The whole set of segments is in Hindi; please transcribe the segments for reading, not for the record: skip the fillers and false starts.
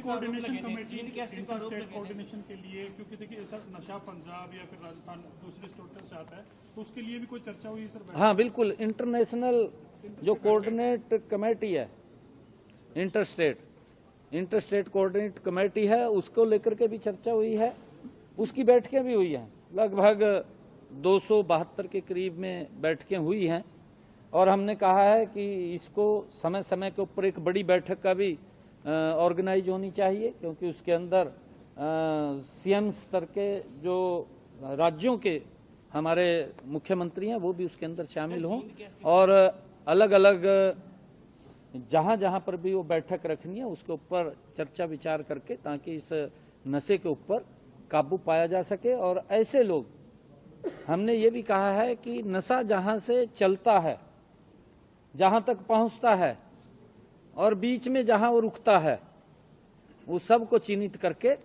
कोऑर्डिनेशन कमेटी, इंटर-स्टेट कोऑर्डिनेशन के लिए, क्योंकि देखिए सर नशा पंजाब या फिर राजस्थान दूसरे स्टेट से आता है, तो उसके लिए भी कोई चर्चा हुई सर? हाँ बिल्कुल, इंटरनेशनल जो कोऑर्डिनेट कमेटी है, इंटरस्टेट कोऑर्डिनेट कमेटी है, उसको लेकर के भी चर्चा हुई है, उसकी बैठकें भी हुई हैं। लगभग 272 के करीब में बैठकें हुई हैं और हमने कहा है कि इसको समय समय के ऊपर एक बड़ी बैठक का भी ऑर्गेनाइज होनी चाहिए, क्योंकि उसके अंदर सीएम स्तर के जो राज्यों के हमारे मुख्यमंत्री हैं वो भी उसके अंदर शामिल हों और अलग अलग जहां जहां पर भी वो बैठक रखनी है उसके ऊपर चर्चा विचार करके, ताकि इस नशे के ऊपर काबू पाया जा सके। और ऐसे लोग, हमने ये भी कहा है कि नशा जहां से चलता है, जहां तक पहुंचता है और बीच में जहां वो रुकता है, वो सबको चिन्हित करके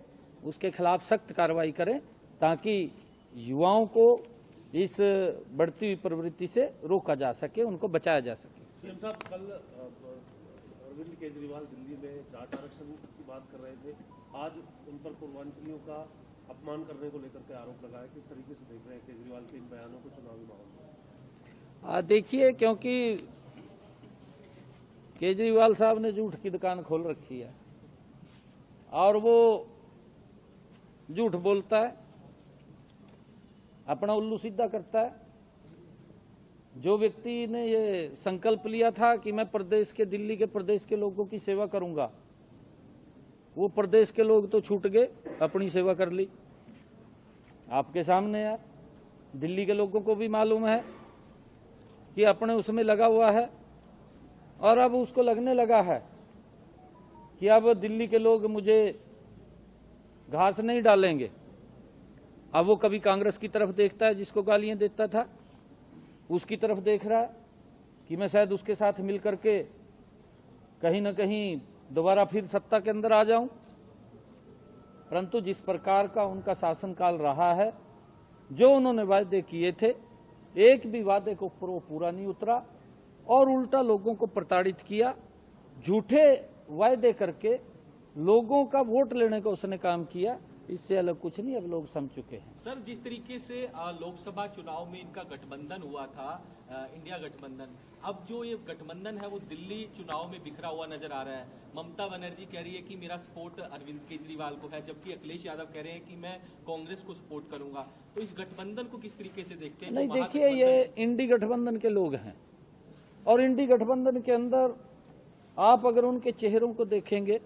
उसके खिलाफ सख्त कार्रवाई करें, ताकि युवाओं को इस बढ़ती हुई प्रवृत्ति से रोका जा सके, उनको बचाया जा सके। सीएम साहब, कल अरविंद केजरीवाल दिल्ली में जाट आरक्षण की बात कर रहे थे, आज उन पर पूर्वांचलियों का अपमान करने को लेकर के आरोप लगाया। किस तरीके से देख रहे हैं केजरीवाल के इन बयानों को चुनावी माहौल में? देखिए, क्योंकि केजरीवाल साहब ने झूठ की दुकान खोल रखी है और वो झूठ बोलता है, अपना उल्लू सीधा करता है। जो व्यक्ति ने ये संकल्प लिया था कि मैं दिल्ली के प्रदेश के लोगों की सेवा करूंगा, वो प्रदेश के लोग तो छूट गए, अपनी सेवा कर ली। आपके सामने है, दिल्ली के लोगों को भी मालूम है कि अपने उसमें लगा हुआ है और अब उसको लगने लगा है कि अब दिल्ली के लोग मुझे घास नहीं डालेंगे। अब वो कभी कांग्रेस की तरफ देखता है, जिसको गालियां देता था, उसकी तरफ देख रहा है कि मैं शायद उसके साथ मिलकर के कहीं ना कहीं दोबारा फिर सत्ता के अंदर आ जाऊं। परंतु जिस प्रकार का उनका शासनकाल रहा है, जो उन्होंने वायदे किए थे, एक भी वादे के ऊपर वो पूरा नहीं उतरा और उल्टा लोगों को प्रताड़ित किया। झूठे वायदे करके लोगों का वोट लेने का उसने काम किया, इससे अलग कुछ नहीं। अब लोग समझ चुके हैं। सर, जिस तरीके से लोकसभा चुनाव में इनका गठबंधन हुआ था, इंडिया गठबंधन, अब जो ये गठबंधन है वो दिल्ली चुनाव में बिखरा हुआ नजर आ रहा है। ममता बनर्जी कह रही है कि मेरा सपोर्ट अरविंद केजरीवाल को है, जबकि अखिलेश यादव कह रहे हैं कि मैं कांग्रेस को सपोर्ट करूंगा। तो इस गठबंधन को किस तरीके से देखते हैं? नहीं, देखिए, ये इंडी गठबंधन के लोग हैं और इंडी गठबंधन के अंदर आप अगर उनके चेहरों को देखेंगे,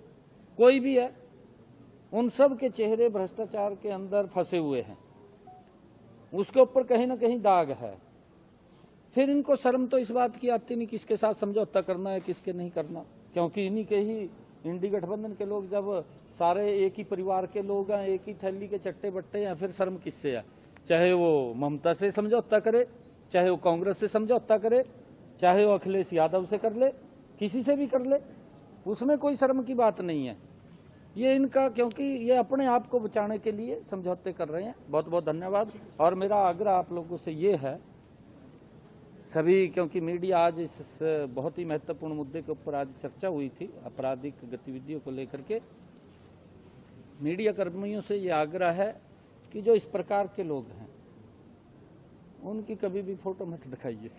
कोई भी है, उन सब के चेहरे भ्रष्टाचार के अंदर फंसे हुए हैं, उसके ऊपर कहीं ना कहीं दाग है। फिर इनको शर्म तो इस बात की आती नहीं किसके साथ समझौता करना है, किसके नहीं करना, क्योंकि इन्हीं के ही इंडी गठबंधन के लोग जब सारे एक ही परिवार के लोग हैं, एक ही थैली के चट्टे बट्टे हैं, फिर शर्म किससे है? चाहे वो ममता से समझौता करे, चाहे वो कांग्रेस से समझौता करे, चाहे वो अखिलेश यादव से कर ले, किसी से भी कर ले, उसमें कोई शर्म की बात नहीं है। ये इनका, क्योंकि ये अपने आप को बचाने के लिए समझौते कर रहे हैं। बहुत बहुत धन्यवाद। और मेरा आग्रह आप लोगों से ये है, सभी, क्योंकि मीडिया आज इस बहुत ही महत्वपूर्ण मुद्दे के ऊपर आज चर्चा हुई थी, आपराधिक गतिविधियों को लेकर के, मीडिया कर्मियों से ये आग्रह है कि जो इस प्रकार के लोग हैं उनकी कभी भी फोटो मत दिखाइए।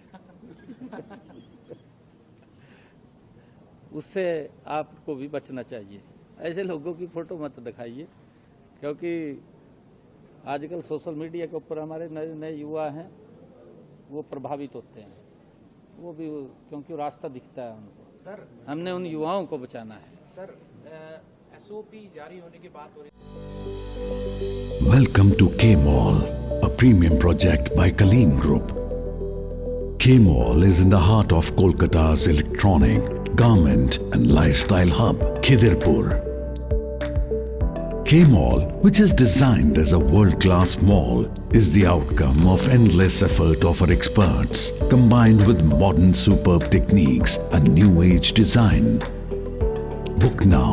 उससे आपको भी बचना चाहिए। ऐसे लोगों की फोटो मत दिखाइए, क्योंकि आजकल सोशल मीडिया के ऊपर हमारे नए नए युवा हैं, वो प्रभावित होते हैं, वो भी, क्योंकि रास्ता दिखता है उनको। सर, हमने उन युवाओं को बचाना है। सर, एसओपी जारी होने की बात हो रही है। Welcome to K-Mall, a premium project by Kaleen Group. K-Mall is in the heart of Kolkata's electronic, garment and lifestyle hub, Khidirpur. K-Mall, which is designed as a world-class mall, is the outcome of endless effort of our experts, combined with modern superb techniques and new age design. Book now